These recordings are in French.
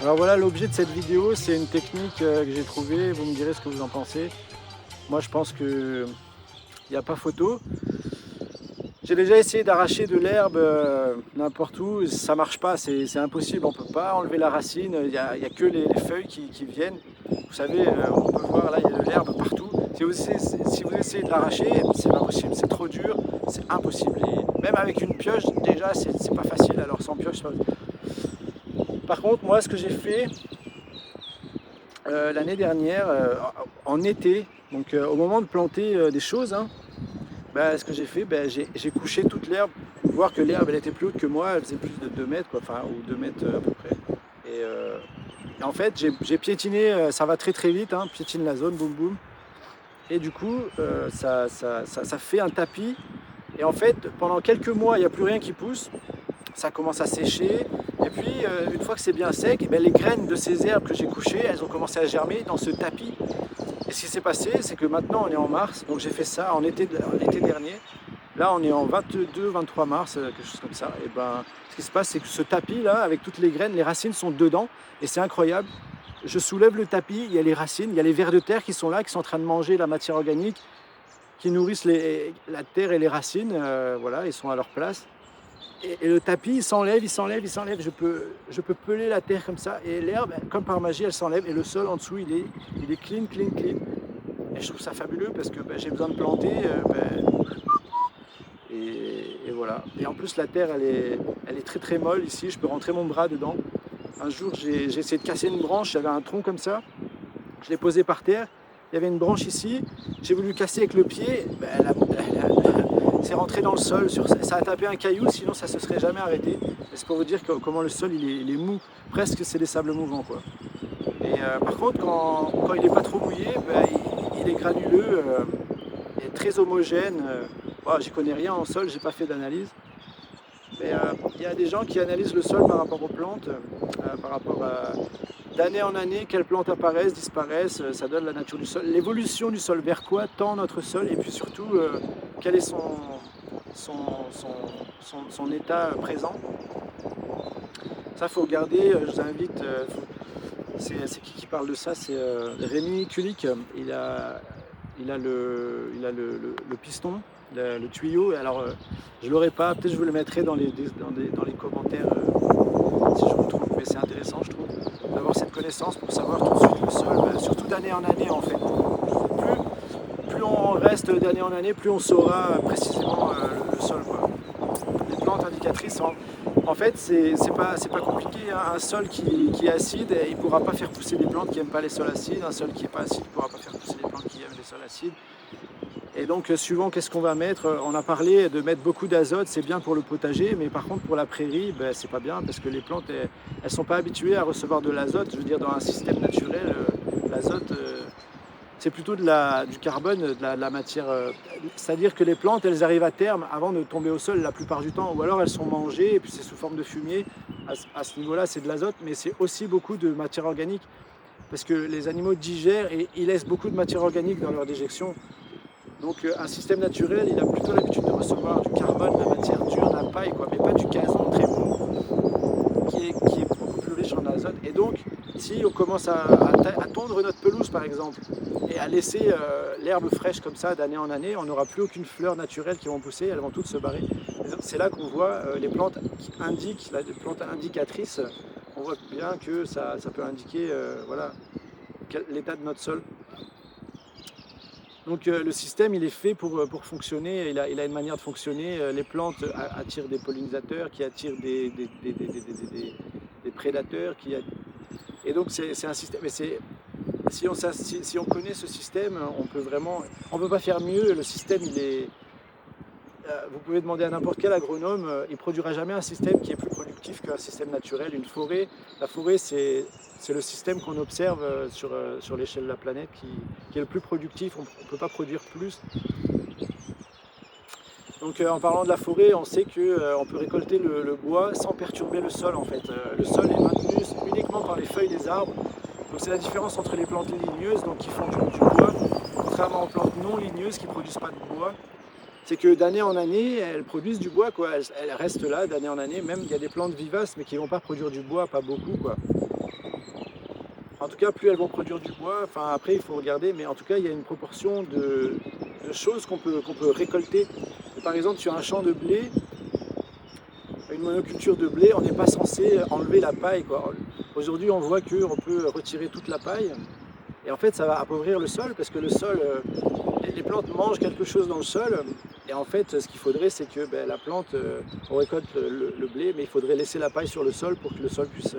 Alors voilà, l'objet de cette vidéo, c'est une technique que j'ai trouvée. Vous me direz ce que vous en pensez. Moi, je pense qu'il n'y a pas photo. J'ai déjà essayé d'arracher de l'herbe n'importe où, ça marche pas, c'est impossible, on peut pas enlever la racine, il n'y a que les feuilles qui viennent. Vous savez, on peut voir là, il y a de l'herbe partout. Si vous essayez de l'arracher, c'est pas possible, c'est trop dur, c'est impossible. Et même avec une pioche, déjà, c'est pas facile, alors sans pioche, Par contre, moi, ce que j'ai fait l'année dernière, en été, donc au moment de planter des choses, hein, ce que j'ai fait, j'ai couché toute l'herbe, voir que l'herbe elle était plus haute que moi, elle faisait plus de 2 mètres, quoi, enfin, ou 2 mètres à peu près. Et en fait, j'ai piétiné, ça va très très vite, hein, piétine la zone, boum boum. Et du coup, ça fait un tapis. Et en fait, pendant quelques mois, il n'y a plus rien qui pousse. Ça commence à sécher. Et puis, une fois que c'est bien sec, les graines de ces herbes que j'ai couchées, elles ont commencé à germer dans ce tapis. Et ce qui s'est passé, c'est que maintenant on est en mars, donc j'ai fait ça en été dernier. Là on est en 22-23 mars, quelque chose comme ça. Et ce qui se passe, c'est que ce tapis là, avec toutes les graines, les racines sont dedans, et c'est incroyable. Je soulève le tapis, il y a les racines, il y a les vers de terre qui sont là, qui sont en train de manger la matière organique, qui nourrissent la terre et les racines, voilà, ils sont à leur place. Et le tapis, il s'enlève, il s'enlève, il s'enlève. Je peux peler la terre comme ça. Et l'herbe, comme par magie, elle s'enlève. Et le sol en dessous, il est clean, clean, clean. Et je trouve ça fabuleux parce que j'ai besoin de planter. Et voilà. Et en plus, la terre, elle est très très molle ici. Je peux rentrer mon bras dedans. Un jour, j'ai essayé de casser une branche. J'avais un tronc comme ça. Je l'ai posé par terre. Il y avait une branche ici. J'ai voulu casser avec le pied. C'est rentré dans le sol, ça a tapé un caillou, sinon ça se serait jamais arrêté. C'est pour vous dire comment le sol il est mou, presque c'est des sables mouvants quoi. Et par contre quand il n'est pas trop mouillé, il est granuleux, et très homogène. J'y connais rien en sol, j'ai pas fait d'analyse. Mais il y a des gens qui analysent le sol par rapport aux plantes, par rapport à d'année en année, quelles plantes apparaissent, disparaissent, ça donne la nature du sol, l'évolution du sol, vers quoi tend notre sol, et puis surtout, quel est son état présent. Ça, il faut regarder, je vous invite, c'est qui parle de ça? C'est Rémi Kulik, il a le piston, le tuyau, alors je l'aurai pas, peut-être je vous le mettrai dans les commentaires si je retrouve, mais c'est intéressant je trouve d'avoir cette connaissance pour savoir tout de suite le sol, surtout d'année en année en fait. Plus on reste d'année en année, plus on saura précisément le sol, quoi. Les plantes indicatrices, en fait c'est pas compliqué, hein. Un sol qui est acide, il ne pourra pas faire pousser des plantes qui n'aiment pas les sols acides. Un sol qui n'est pas acide ne pourra pas faire pousser des plantes qui aiment les sols acides. Et donc suivant qu'est-ce qu'on va mettre, on a parlé de mettre beaucoup d'azote, c'est bien pour le potager, mais par contre pour la prairie, c'est pas bien parce que les plantes elles sont pas habituées à recevoir de l'azote. Je veux dire, dans un système naturel, l'azote c'est plutôt du carbone, de la matière. C'est-à-dire que les plantes elles arrivent à terme avant de tomber au sol la plupart du temps, ou alors elles sont mangées et puis c'est sous forme de fumier. À ce niveau-là, c'est de l'azote, mais c'est aussi beaucoup de matière organique parce que les animaux digèrent et ils laissent beaucoup de matière organique dans leur digestion. Donc un système naturel, il a plutôt l'habitude de recevoir du carbone, de la matière dure, de la paille, quoi, mais pas du gazon très mou, qui est beaucoup plus riche en azote. Et donc, si on commence à tondre notre pelouse, par exemple, et à laisser l'herbe fraîche comme ça d'année en année, on n'aura plus aucune fleur naturelle qui vont pousser, elles vont toutes se barrer. C'est là qu'on voit les plantes qui indiquent, les plantes indicatrices, on voit bien que ça peut indiquer voilà, l'état de notre sol. Donc le système il est fait pour fonctionner, il a une manière de fonctionner. Les plantes attirent des pollinisateurs qui attirent des prédateurs. Et donc c'est un système. Mais si on connaît ce système, on peut pas faire mieux. Le système il est. Vous pouvez demander à n'importe quel agronome, il ne produira jamais un système qui est plus productif qu'un système naturel. Une forêt, la forêt c'est le système qu'on observe sur l'échelle de la planète qui est le plus productif. On ne peut pas produire plus. Donc en parlant de la forêt, on sait qu'on peut récolter le bois sans perturber le sol en fait. Le sol est maintenu uniquement par les feuilles des arbres. Donc c'est la différence entre les plantes ligneuses donc qui font du bois, contrairement aux plantes non ligneuses qui ne produisent pas de bois. c'est que d'année en année, elles produisent du bois, quoi. Elles restent là d'année en année. Même il y a des plantes vivaces, mais qui ne vont pas produire du bois, pas beaucoup, quoi. En tout cas, plus elles vont produire du bois, enfin après il faut regarder, mais en tout cas il y a une proportion de choses qu'on peut récolter. Par exemple, sur un champ de blé, une monoculture de blé, on n'est pas censé enlever la paille, quoi. Aujourd'hui, on voit qu'on peut retirer toute la paille, et en fait, ça va appauvrir le sol, parce que le sol, les plantes mangent quelque chose dans le sol, et en fait, ce qu'il faudrait, c'est que la plante, on récolte le blé, mais il faudrait laisser la paille sur le sol pour que le sol puisse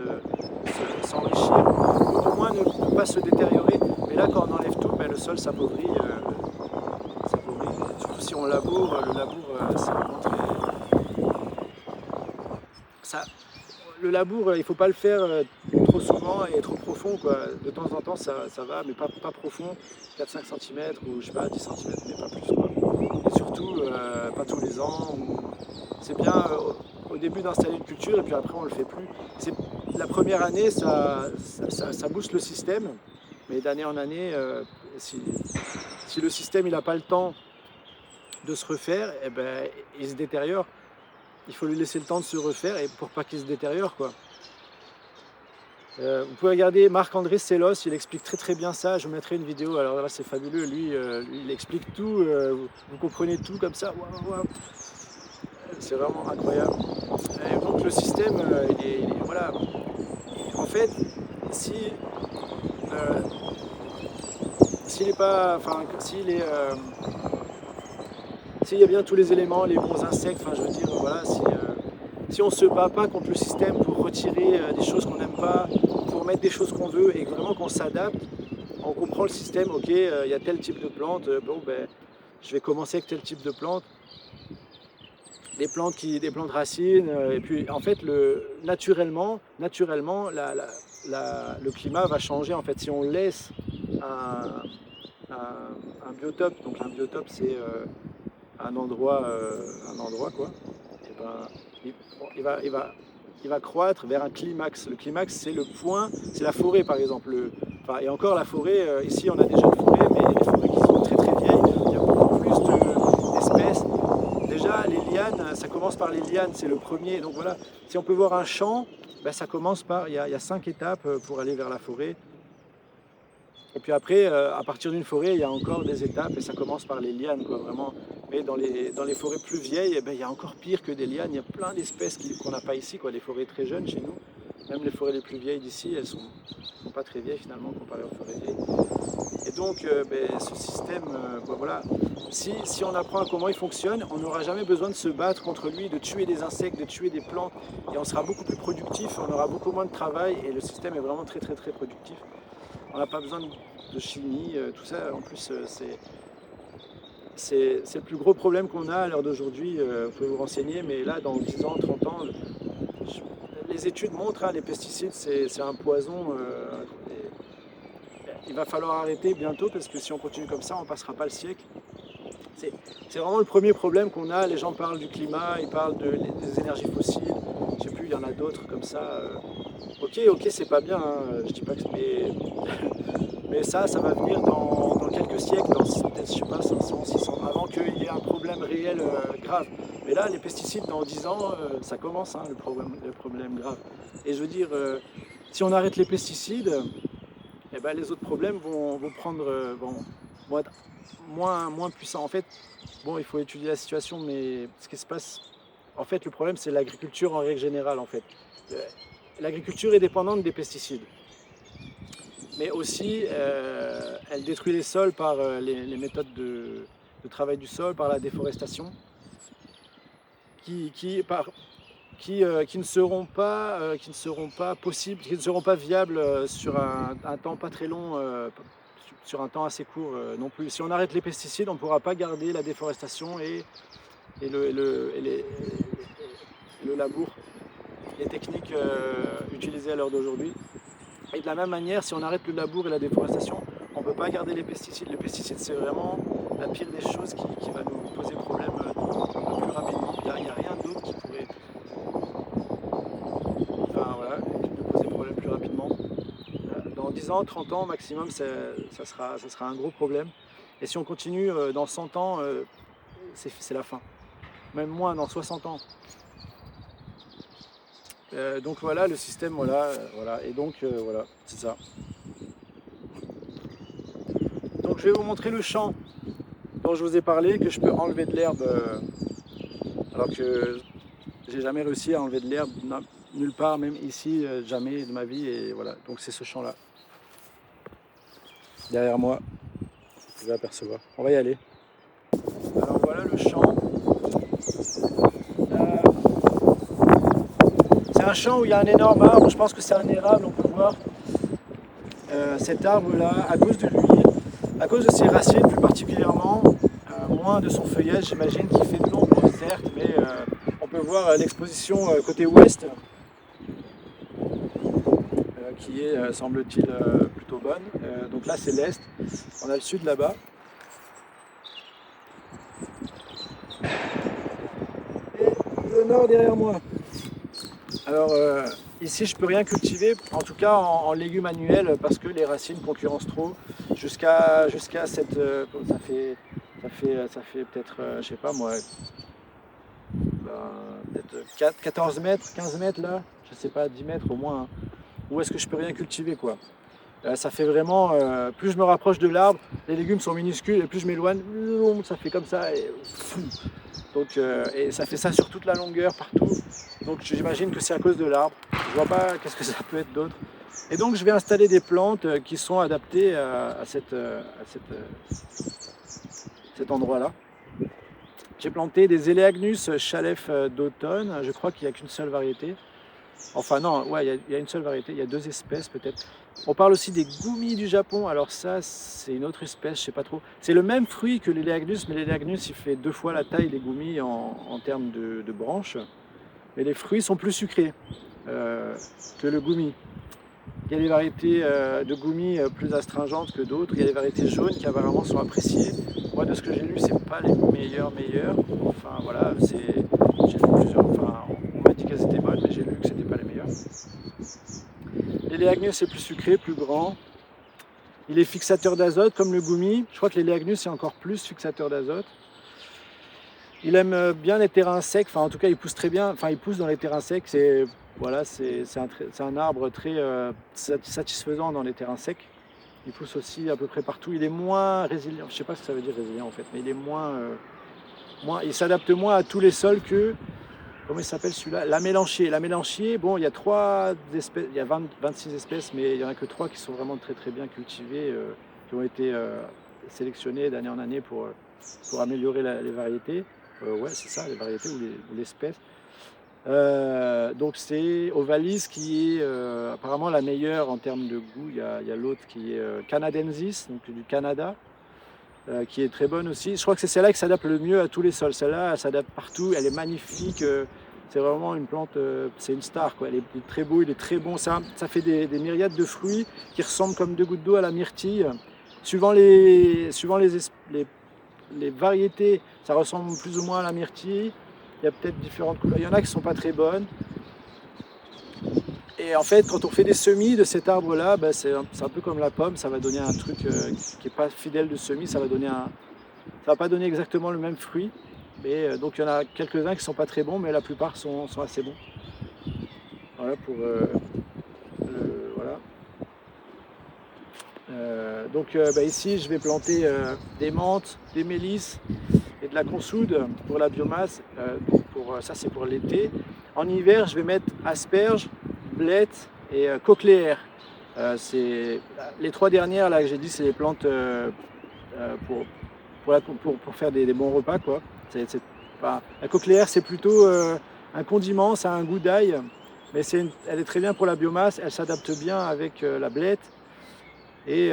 s'enrichir, ou au moins ne pas se détériorer. Mais là, quand on enlève tout, le sol s'appauvrit, surtout si on laboure. Le labour, c'est vraiment très... Ça, le labour, il ne faut pas le faire trop souvent et trop profond, quoi. De temps en temps, ça va, mais pas profond, 4-5 cm ou je sais pas, 10 cm, mais pas plus, quoi. Et surtout, pas tous les ans. C'est bien au début d'installer une culture et puis après on ne le fait plus. La première année, ça booste le système, mais d'année en année, si le système n'a pas le temps de se refaire, eh ben, il se détériore. Il faut lui laisser le temps de se refaire et pour pas qu'il se détériore, quoi. Vous pouvez regarder Marc-André Sellos, il explique très très bien ça. Je vous mettrai une vidéo, alors là c'est fabuleux. Lui, il explique tout, vous comprenez tout comme ça. Waouh, waouh. C'est vraiment incroyable. Et donc le système, voilà. En fait, si s'il est pas, enfin, s'il y a bien tous les éléments, les bons insectes, enfin, je veux dire, voilà, si on ne se bat pas contre le système pour retirer des choses qu'on n'aime pas, pour mettre des choses qu'on veut et vraiment qu'on s'adapte, on comprend le système, ok, il y a tel type de plante, bon, je vais commencer avec tel type de plante, des plantes racines, et puis en fait, naturellement, le climat va changer, en fait, si on laisse un biotope, donc un biotope c'est un endroit quoi, et il va croître vers un climax. Le climax, c'est le point, c'est la forêt par exemple. Et encore la forêt, ici on a déjà une forêt, mais les forêts qui sont très très vieilles, il y a beaucoup plus d'espèces. Déjà, les lianes, ça commence par les lianes, c'est le premier. Donc voilà, si on peut voir un champ, ça commence par, il y a 5 étapes pour aller vers la forêt. Et puis après, à partir d'une forêt, il y a encore des étapes et ça commence par les lianes, quoi, vraiment. Mais dans les forêts plus vieilles, il y a encore pire que des lianes. Il y a plein d'espèces qu'on n'a pas ici, quoi. Les forêts très jeunes chez nous, même les forêts les plus vieilles d'ici, elles sont pas très vieilles finalement comparées aux forêts vieilles. Et donc, ce système, voilà, si on apprend comment il fonctionne, on n'aura jamais besoin de se battre contre lui, de tuer des insectes, de tuer des plantes, et on sera beaucoup plus productif, on aura beaucoup moins de travail, et le système est vraiment très très très productif. On n'a pas besoin de chimie, tout ça. En plus, c'est le plus gros problème qu'on a à l'heure d'aujourd'hui. Vous pouvez vous renseigner, mais là, dans 10 ans, 30 ans, les études montrent, les pesticides, c'est un poison. Il va falloir arrêter bientôt parce que si on continue comme ça, on ne passera pas le siècle. C'est vraiment le premier problème qu'on a. Les gens parlent du climat, ils parlent des énergies fossiles. Je sais plus, il y en a d'autres comme ça. Ok, c'est pas bien, hein, je dis pas que mais ça va venir dans quelques siècles, dans peut-être, je sais pas, 500, 600, avant qu'il y ait un problème réel grave. Mais là, les pesticides, dans 10 ans, ça commence, hein, le problème grave. Et je veux dire, si on arrête les pesticides, les autres problèmes vont être moins puissants. En fait, bon, il faut étudier la situation, mais ce qui se passe, en fait, le problème, c'est l'agriculture en règle générale, en fait. L'agriculture est dépendante des pesticides, mais aussi elle détruit les sols par les méthodes de travail du sol, par la déforestation, qui ne seront pas possibles, qui ne seront pas viables sur un temps pas très long, sur un temps assez court non plus. Si on arrête les pesticides, on ne pourra pas garder la déforestation et le labour, les techniques utilisées à l'heure d'aujourd'hui. Et de la même manière, si on arrête le labour et la déforestation, on ne peut pas garder les pesticides. Les pesticides, c'est vraiment la pire des choses qui va nous poser problème plus rapidement. Il n'y a rien d'autre qui pourrait nous poser problème plus rapidement. Dans 10 ans, 30 ans maximum, ça sera un gros problème. Et si on continue dans 100 ans, c'est la fin. Même moins, dans 60 ans. Donc voilà le système, voilà. Et donc voilà, c'est ça. Donc je vais vous montrer le champ dont je vous ai parlé, que je peux enlever de l'herbe, alors que j'ai jamais réussi à enlever de l'herbe nulle part, même ici, jamais de ma vie. Et voilà, donc c'est ce champ-là, derrière moi, vous pouvez apercevoir. On va y aller. Alors voilà le champ. C'est un champ où il y a un énorme arbre, je pense que c'est un érable, on peut voir cet arbre-là, à cause de lui, à cause de ses racines plus particulièrement, moins de son feuillage, j'imagine, qui fait de l'ombre, certes, mais on peut voir l'exposition côté ouest, qui est, semble-t-il, plutôt bonne. Donc là, c'est l'est, on a le sud là-bas. Et le nord derrière moi. Alors ici je peux rien cultiver, en tout cas en légumes annuels, parce que les racines concurrencent trop jusqu'à cette ça fait peut-être je sais pas moi, peut-être 14 mètres, 15 mètres là, je sais pas, 10 mètres au moins, hein. Où est-ce que je peux rien cultiver quoi. Ça fait vraiment, plus je me rapproche de l'arbre, les légumes sont minuscules, et plus je m'éloigne, ça fait comme ça, et, donc, et ça fait ça sur toute la longueur, partout. Donc j'imagine que c'est à cause de l'arbre. Je vois pas qu'est-ce que ça peut être d'autre. Et donc je vais installer des plantes qui sont adaptées à cet endroit-là. J'ai planté des Eleagnus chalef d'automne. Je crois qu'il n'y a qu'une seule variété. Enfin non, ouais, il y a une seule variété, il y a 2 espèces peut-être. On parle aussi des goumis du Japon, alors ça c'est une autre espèce, je sais pas trop. C'est le même fruit que l'Eleagnus, mais l'Eleagnus il fait 2 fois la taille des goumis en termes de branches. Mais les fruits sont plus sucrés que le goumi. Il y a des variétés de goumi plus astringentes que d'autres, il y a des variétés jaunes qui apparemment sont appréciées. Moi de ce que j'ai lu, c'est pas les meilleurs. Enfin voilà, j'ai lu plusieurs, enfin on m'a dit qu'elles étaient bonnes, mais j'ai lu que c'était pas les meilleures. L'Eleagnus est plus sucré, plus grand. Il est fixateur d'azote comme le goumi. Je crois que l'Eleagnus est encore plus fixateur d'azote. Il aime bien les terrains secs, enfin en tout cas il pousse très bien, enfin il pousse dans les terrains secs, voilà, c'est un arbre très satisfaisant dans les terrains secs. Il pousse aussi à peu près partout, il est moins résilient, je sais pas ce que ça veut dire résilient en fait, mais il est il s'adapte moins à tous les sols que, comment il s'appelle celui-là, la mélanchier. La mélanchier, bon il y a 3 espèces, il y a 26 espèces, mais il n'y en a que 3 qui sont vraiment très très bien cultivées, qui ont été sélectionnées d'année en année pour améliorer les variétés. Ouais, c'est ça, les variétés ou l'espèce. Donc c'est Ovalis qui est apparemment la meilleure en termes de goût. Il y a l'autre qui est Canadensis, donc du Canada, qui est très bonne aussi. Je crois que c'est celle-là qui s'adapte le mieux à tous les sols. Celle-là, elle s'adapte partout, elle est magnifique. C'est vraiment une plante, c'est une star, quoi. Elle est très beau, il est très bon. Ça fait des myriades de fruits qui ressemblent comme 2 gouttes d'eau à la myrtille. Suivant les variétés, ça ressemble plus ou moins à la myrtille. Il y a peut-être différentes couleurs. Il y en a qui ne sont pas très bonnes. Et en fait, quand on fait des semis de cet arbre-là, ben c'est un peu comme la pomme, ça va donner un truc qui n'est pas fidèle de semis, ça va pas donner exactement le même fruit. Mais donc il y en a quelques-uns qui ne sont pas très bons, mais la plupart sont assez bons. Voilà pour voilà. Donc ici, je vais planter des menthes, des mélisses et de la consoude pour la biomasse. Ça, c'est pour l'été. En hiver, je vais mettre asperges, blettes et cochléaires. Les 3 dernières là que j'ai dit, c'est les plantes pour faire des bons repas, quoi. La cochléaire, c'est plutôt un condiment, ça a un goût d'ail, mais elle est très bien pour la biomasse. Elle s'adapte bien avec la blette et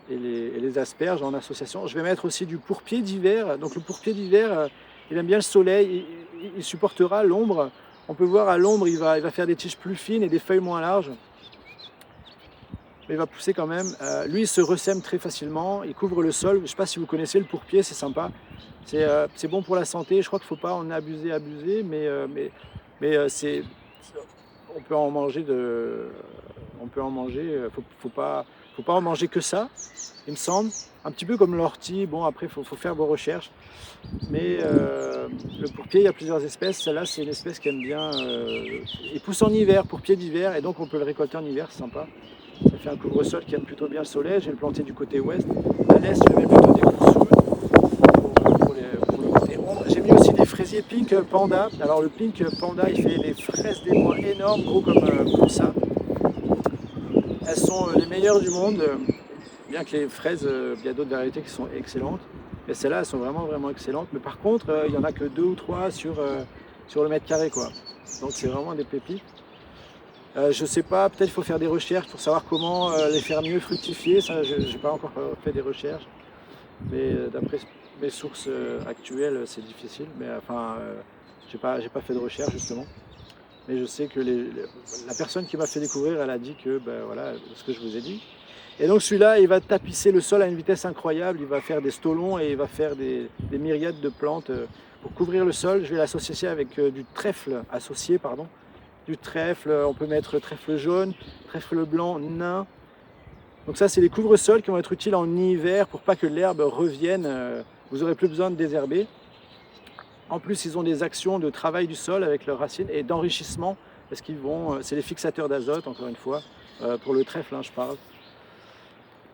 les asperges en association. Je vais mettre aussi du pourpier d'hiver. Donc le pourpier d'hiver, il aime bien le soleil, il supportera l'ombre. On peut voir à l'ombre, il va faire des tiges plus fines et des feuilles moins larges. Mais il va pousser quand même. Lui, il se ressème très facilement, il couvre le sol. Je ne sais pas si vous connaissez le pourpier, c'est sympa. C'est bon pour la santé. Je crois qu'il ne faut pas en abuser, mais on peut en manger. Faut faut pas en manger que ça, il me semble. Un petit peu comme l'ortie, bon après il faut faire vos recherches. Mais le pourpier, il y a plusieurs espèces. Celle-là, c'est une espèce qui aime bien. Il pousse en hiver, pourpier d'hiver, et donc on peut le récolter en hiver, c'est sympa. Ça fait un couvre-sol qui aime plutôt bien le soleil. Je vais le planter du côté ouest. À l'est, je vais plutôt des poussous pour le côté ombre. J'ai mis aussi des fraisiers Pink Panda. Alors le Pink Panda, il fait des fraises des bois énormes, gros comme ça. Elles sont les meilleures du monde. Bien que les fraises, il y a d'autres variétés qui sont excellentes. Et celles-là, elles sont vraiment excellentes. Mais par contre, il n'y en a que 2 ou 3 sur le mètre carré, quoi. Donc c'est vraiment des pépites. Je sais pas, peut-être il faut faire des recherches pour savoir comment les faire mieux fructifier. Ça, je n'ai pas encore fait des recherches. Mais d'après mes sources actuelles, c'est difficile. Mais enfin, j'ai pas fait de recherche justement. Mais je sais que la personne qui m'a fait découvrir, elle a dit que, ben voilà, ce que je vous ai dit. Et donc celui-là, il va tapisser le sol à une vitesse incroyable, il va faire des stolons et il va faire des myriades de plantes pour couvrir le sol. Je vais l'associer avec du trèfle associé, pardon. Du trèfle, on peut mettre trèfle jaune, trèfle blanc, nain. Donc ça, c'est les couvre-sols qui vont être utiles en hiver pour pas que l'herbe revienne. Vous n'aurez plus besoin de désherber. En plus, ils ont des actions de travail du sol avec leurs racines et d'enrichissement, parce qu'ils vont, c'est les fixateurs d'azote, encore une fois, pour le trèfle, hein, je parle.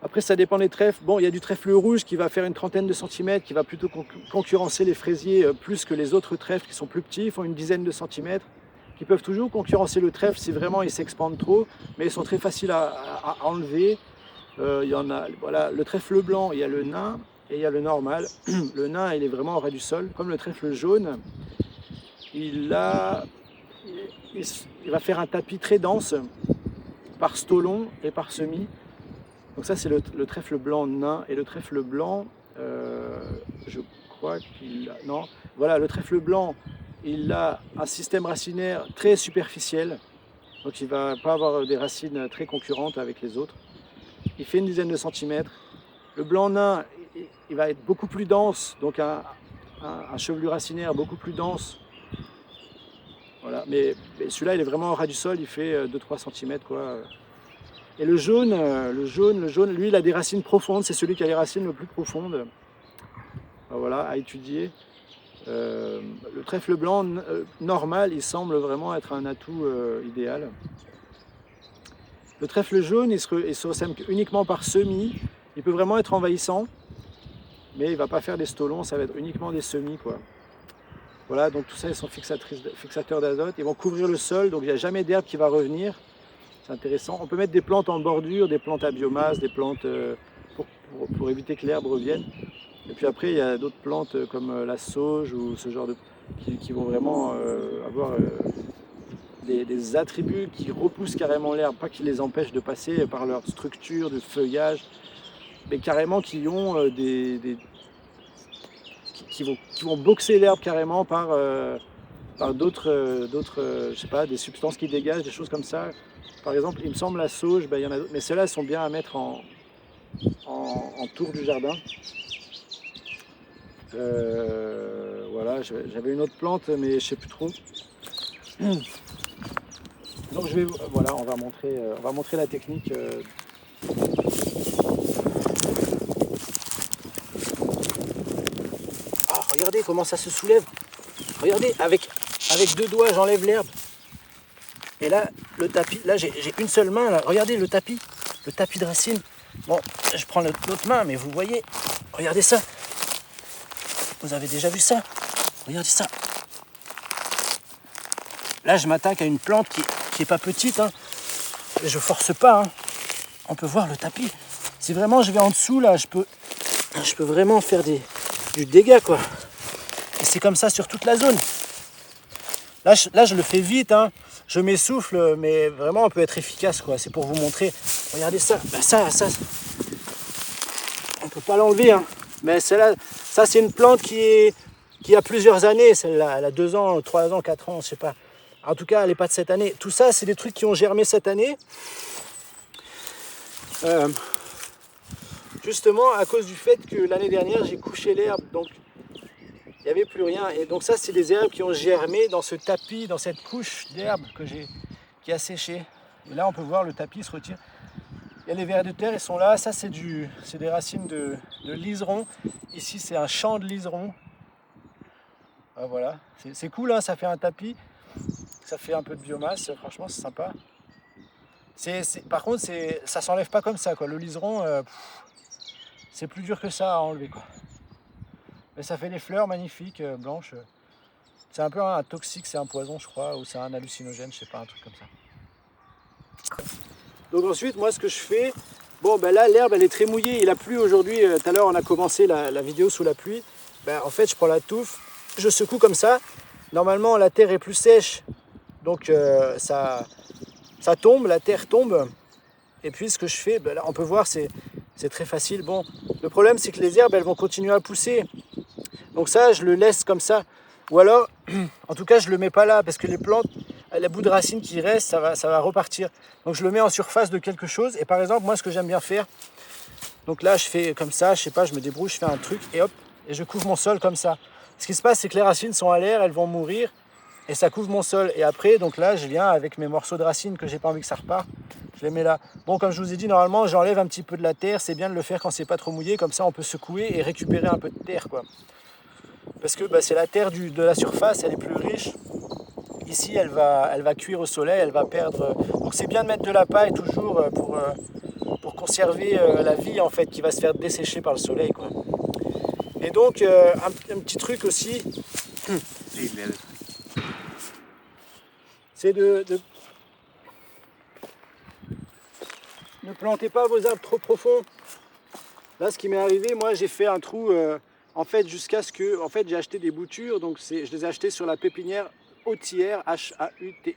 Après, ça dépend des trèfles. Bon, il y a du trèfle rouge qui va faire une trentaine de centimètres, qui va plutôt concurrencer les fraisiers plus que les autres trèfles qui sont plus petits, ils font une dizaine de centimètres, qui peuvent toujours concurrencer le trèfle si vraiment ils s'expandent trop, mais ils sont très faciles à enlever. Il y en a, voilà, le trèfle blanc, il y a le nain et il y a le normal. Le nain, il est vraiment au ras du sol. Comme le trèfle jaune, il va faire un tapis très dense par stolon et par semis. Donc ça, c'est le trèfle blanc nain. Et le trèfle blanc, je crois qu'il a... Non, voilà, le trèfle blanc, il a un système racinaire très superficiel. Donc il ne va pas avoir des racines très concurrentes avec les autres. Il fait une dizaine de centimètres. Le blanc nain, il va être beaucoup plus dense, donc un chevelu racinaire beaucoup plus dense. Voilà. Mais celui-là, il est vraiment au ras du sol, il fait 2-3 cm, quoi. Et le jaune, lui, il a des racines profondes, c'est celui qui a les racines le plus profondes. Voilà, à étudier. Le trèfle blanc normal, il semble vraiment être un atout idéal. Le trèfle jaune, il se ressème uniquement par semis. Il peut vraiment être envahissant, mais il ne va pas faire des stolons, ça va être uniquement des semis, quoi. Voilà, donc tout ça, ils sont fixateurs d'azote. Ils vont couvrir le sol, donc il n'y a jamais d'herbe qui va revenir. C'est intéressant. On peut mettre des plantes en bordure, des plantes à biomasse, des plantes pour éviter que l'herbe revienne. Et puis après, il y a d'autres plantes comme la sauge ou ce genre de... qui vont vraiment avoir des attributs qui repoussent carrément l'herbe, pas qui les empêchent de passer par leur structure de feuillage, mais carrément qui ont qui vont boxer l'herbe carrément par d'autres, je sais pas, des substances qui dégagent, des choses comme ça. Par exemple, il me semble la sauge, il y en a d'autres, mais celles-là sont bien à mettre en tour du jardin. Voilà, j'avais une autre plante, mais je ne sais plus trop. Donc voilà, on va montrer la technique. Oh, regardez comment ça se soulève. Regardez, avec 2 doigts, j'enlève l'herbe. Et là, le tapis, là j'ai une seule main. Là. Regardez le tapis de racines. Bon, je prends l'autre main, mais vous voyez, regardez ça. Vous avez déjà vu ça? Regardez ça. Là, je m'attaque à une plante qui est pas petite. Hein. Je force pas. Hein. On peut voir le tapis. Si vraiment je vais en dessous, là, je peux vraiment faire du dégât, quoi. Et c'est comme ça sur toute la zone. Là, je le fais vite. Hein. Je m'essouffle, mais vraiment, on peut être efficace, quoi. C'est pour vous montrer. Regardez ça. Ben, ça. On peut pas l'enlever, hein. Mais celle-là, ça, c'est une plante qui a plusieurs années. Celle-là, elle a 2 ans, 3 ans, 4 ans, je sais pas. En tout cas, elle n'est pas de cette année. Tout ça, c'est des trucs qui ont germé cette année. Justement, à cause du fait que l'année dernière, j'ai couché l'herbe. Donc, il n'y avait plus rien. Et donc ça, c'est des herbes qui ont germé dans ce tapis, dans cette couche d'herbe qui a séché. Et là, on peut voir le tapis se retire. Il y a les vers de terre, ils sont là. Ça, c'est des racines de liseron. Ici, c'est un champ de liseron. Ah, voilà, c'est cool, hein, ça fait un tapis. Ça fait un peu de biomasse, franchement, c'est sympa. Par contre, ça s'enlève pas comme ça, quoi. Le liseron, c'est plus dur que ça à enlever, quoi. Mais ça fait des fleurs magnifiques, blanches. C'est un peu un toxique, c'est un poison, je crois, ou c'est un hallucinogène, je sais pas, un truc comme ça. Donc ensuite, moi, ce que je fais, bon, ben là, l'herbe, elle est très mouillée. Il a plu aujourd'hui. Tout à l'heure, on a commencé la vidéo sous la pluie. Ben, en fait, je prends la touffe, je secoue comme ça. Normalement, la terre est plus sèche, donc ça tombe, la terre tombe. Et puis, ce que je fais, ben là, on peut voir, c'est très facile. Bon, le problème, c'est que les herbes, elles vont continuer à pousser. Donc ça, je le laisse comme ça. Ou alors, en tout cas, je ne le mets pas là, parce que les plantes, la bout de racine qui reste, ça va repartir. Donc je le mets en surface de quelque chose. Et par exemple, moi, ce que j'aime bien faire, donc là, je fais comme ça, je sais pas, je me débrouille, je fais un truc, et hop, et je couvre mon sol comme ça. Ce qui se passe, c'est que les racines sont à l'air, elles vont mourir, et ça couvre mon sol. Et après, donc là, je viens avec mes morceaux de racines que j'ai pas envie que ça repart, je les mets là. Bon, comme je vous ai dit, normalement, j'enlève un petit peu de la terre. C'est bien de le faire quand c'est pas trop mouillé, comme ça, on peut secouer et récupérer un peu de terre, quoi. Parce que c'est la terre de la surface, elle est plus riche. Ici, elle va cuire au soleil, elle va perdre. Donc c'est bien de mettre de la paille toujours pour conserver la vie en fait qui va se faire dessécher par le soleil, quoi. Et donc un petit truc aussi, c'est ne plantez pas vos arbres trop profonds. Là, ce qui m'est arrivé, moi, j'ai fait un trou. En fait, jusqu'à ce que, en fait, j'ai acheté des boutures, donc je les ai achetées sur la pépinière Hautière, Hautier,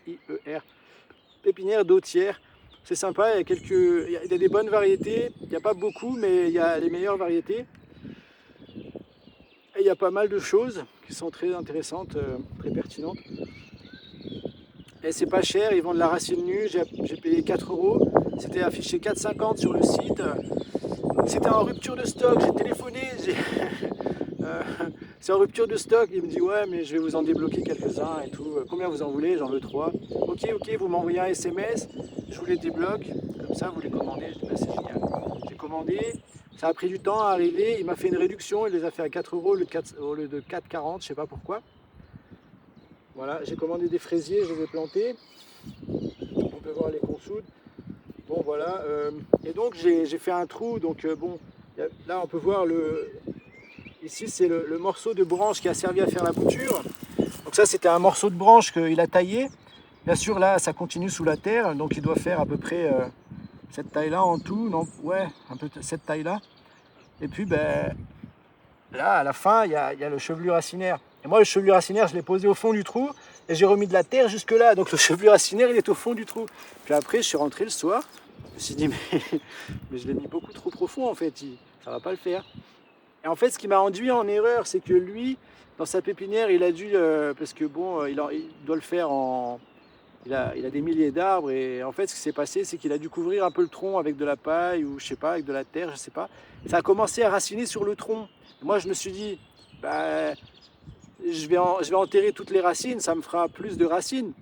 pépinière d'Hautière. C'est sympa, il y a des bonnes variétés, il n'y a pas beaucoup, mais il y a les meilleures variétés. Et il y a pas mal de choses qui sont très intéressantes, très pertinentes. Et c'est pas cher, ils vendent la racine nue, j'ai payé 4 €, c'était affiché 4,50 sur le site. C'était en rupture de stock, j'ai téléphoné, c'est en rupture de stock. Il me dit ouais, mais je vais vous en débloquer quelques-uns et tout. Combien vous en voulez? J'en veux 3. Ok, vous m'envoyez un SMS, je vous les débloque, comme ça vous les commandez. Je dis bah, c'est génial. J'ai commandé, ça a pris du temps à arriver, il m'a fait une réduction, il les a fait à 4 € au lieu de 4,40, je sais pas pourquoi. Voilà, j'ai commandé des fraisiers, je les ai plantés. On peut voir les consoudes. Bon voilà, et donc j'ai fait un trou, donc bon, là on peut voir ici c'est le morceau de branche qui a servi à faire la bouture. Donc ça c'était un morceau de branche qu'il a taillé. Bien sûr là ça continue sous la terre, donc il doit faire à peu près cette taille là en tout, non, ouais, un peu cette taille là. Et puis ben là à la fin il y a le chevelu racinaire. Et moi le chevelu racinaire je l'ai posé au fond du trou et j'ai remis de la terre jusque là, donc le chevelu racinaire il est au fond du trou. Puis après je suis rentré le soir, je me suis dit mais je l'ai mis beaucoup trop profond en fait, ça va pas le faire. Et en fait ce qui m'a induit en erreur c'est que lui dans sa pépinière il a dû, parce que bon il doit le faire il a des milliers d'arbres et en fait ce qui s'est passé c'est qu'il a dû couvrir un peu le tronc avec de la paille ou je sais pas avec de la terre, je sais pas. Ça a commencé à raciner sur le tronc. Et moi je me suis dit bah, je vais enterrer toutes les racines, ça me fera plus de racines.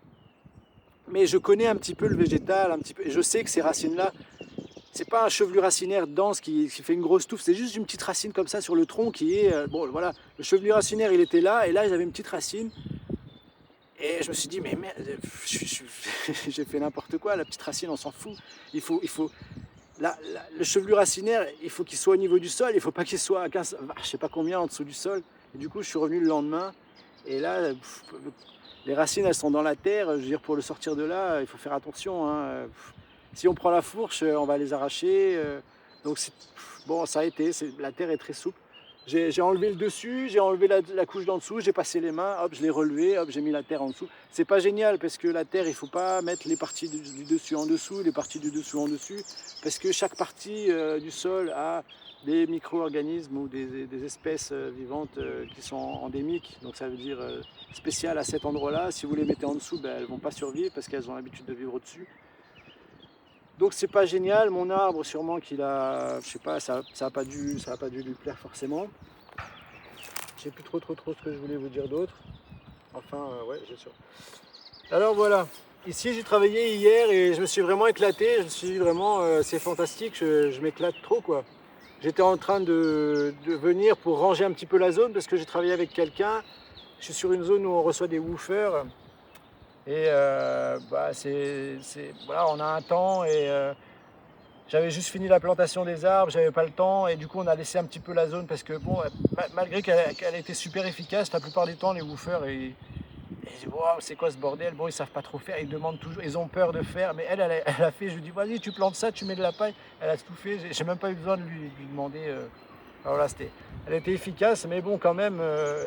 Mais je connais un petit peu le végétal, un petit peu, et je sais que ces racines-là, c'est pas un chevelu racinaire dense qui fait une grosse touffe, c'est juste une petite racine comme ça sur le tronc qui est, bon voilà, le chevelu racinaire il était là, et là j'avais une petite racine, et je me suis dit mais merde, j'ai fait n'importe quoi, la petite racine on s'en fout, il faut le chevelu racinaire, il faut qu'il soit au niveau du sol, il faut pas qu'il soit à 15, je sais pas combien en dessous du sol. Et du coup, je suis revenu le lendemain, et là, les racines, elles sont dans la terre. Je veux dire, pour le sortir de là, il faut faire attention, hein. Si on prend la fourche, on va les arracher. Donc, bon, ça a été, la terre est très souple. J'ai enlevé le dessus, j'ai enlevé la couche d'en dessous, j'ai passé les mains, hop, je l'ai relevé, hop, j'ai mis la terre en dessous. C'est pas génial parce que la terre, il faut pas mettre les parties du dessus en dessous, les parties du dessous en dessus, parce que chaque partie du sol a des micro-organismes ou des espèces vivantes qui sont endémiques, donc ça veut dire spéciales à cet endroit-là. Si vous les mettez en dessous, ben, elles vont pas survivre parce qu'elles ont l'habitude de vivre au-dessus. Donc c'est pas génial, mon arbre sûrement qu'il a, je sais pas, ça a pas dû lui plaire forcément. Je sais plus trop ce que je voulais vous dire d'autre. Enfin ouais, j'ai sûr. Alors voilà, Ici, j'ai travaillé hier et je me suis vraiment éclaté. Je me suis dit vraiment, c'est fantastique, je m'éclate trop quoi. J'étais en train de venir pour ranger un petit peu la zone parce que j'ai travaillé avec quelqu'un. Je suis sur une zone où on reçoit des woofers et bah, voilà, on a un temps et j'avais juste fini la plantation des arbres, j'avais pas le temps et du coup on a laissé un petit peu la zone parce que bon, malgré qu'elle était super efficace, la plupart du temps les woofers et je dis, waouh, c'est quoi ce bordel? Bon, ils savent pas trop faire, ils demandent toujours, ils ont peur de faire. Mais elle a fait, je lui dis, vas-y, tu plantes ça, tu mets de la paille. Elle a tout fait, j'ai même pas eu besoin de lui demander. Alors là, elle était efficace, mais bon, quand même,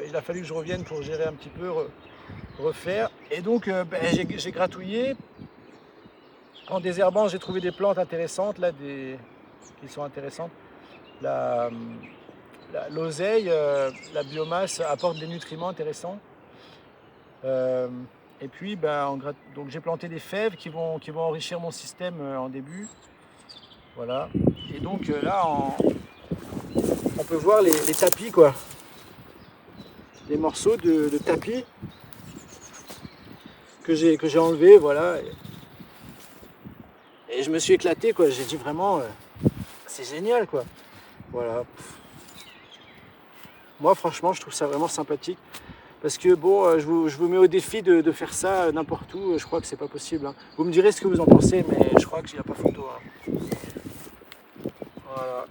il a fallu que je revienne pour gérer un petit peu, refaire. Et donc, ben, j'ai gratouillé. En désherbant, j'ai trouvé des plantes intéressantes, là, qui sont intéressantes. La, L'oseille, la biomasse apporte des nutriments intéressants. Euh, et puis, ben, donc j'ai planté des fèves qui vont enrichir mon système en début. Voilà. Et donc là, on peut voir les tapis, quoi. Les morceaux de tapis que j'ai enlevés, voilà. Et je me suis éclaté, quoi. J'ai dit vraiment, c'est génial, quoi. Voilà. Moi, franchement, je trouve ça vraiment sympathique. Parce que bon, je vous mets au défi de faire ça n'importe où. Je crois que c'est pas possible, hein. Vous me direz ce que vous en pensez, mais je crois qu'il n'y a pas photo, hein. Voilà.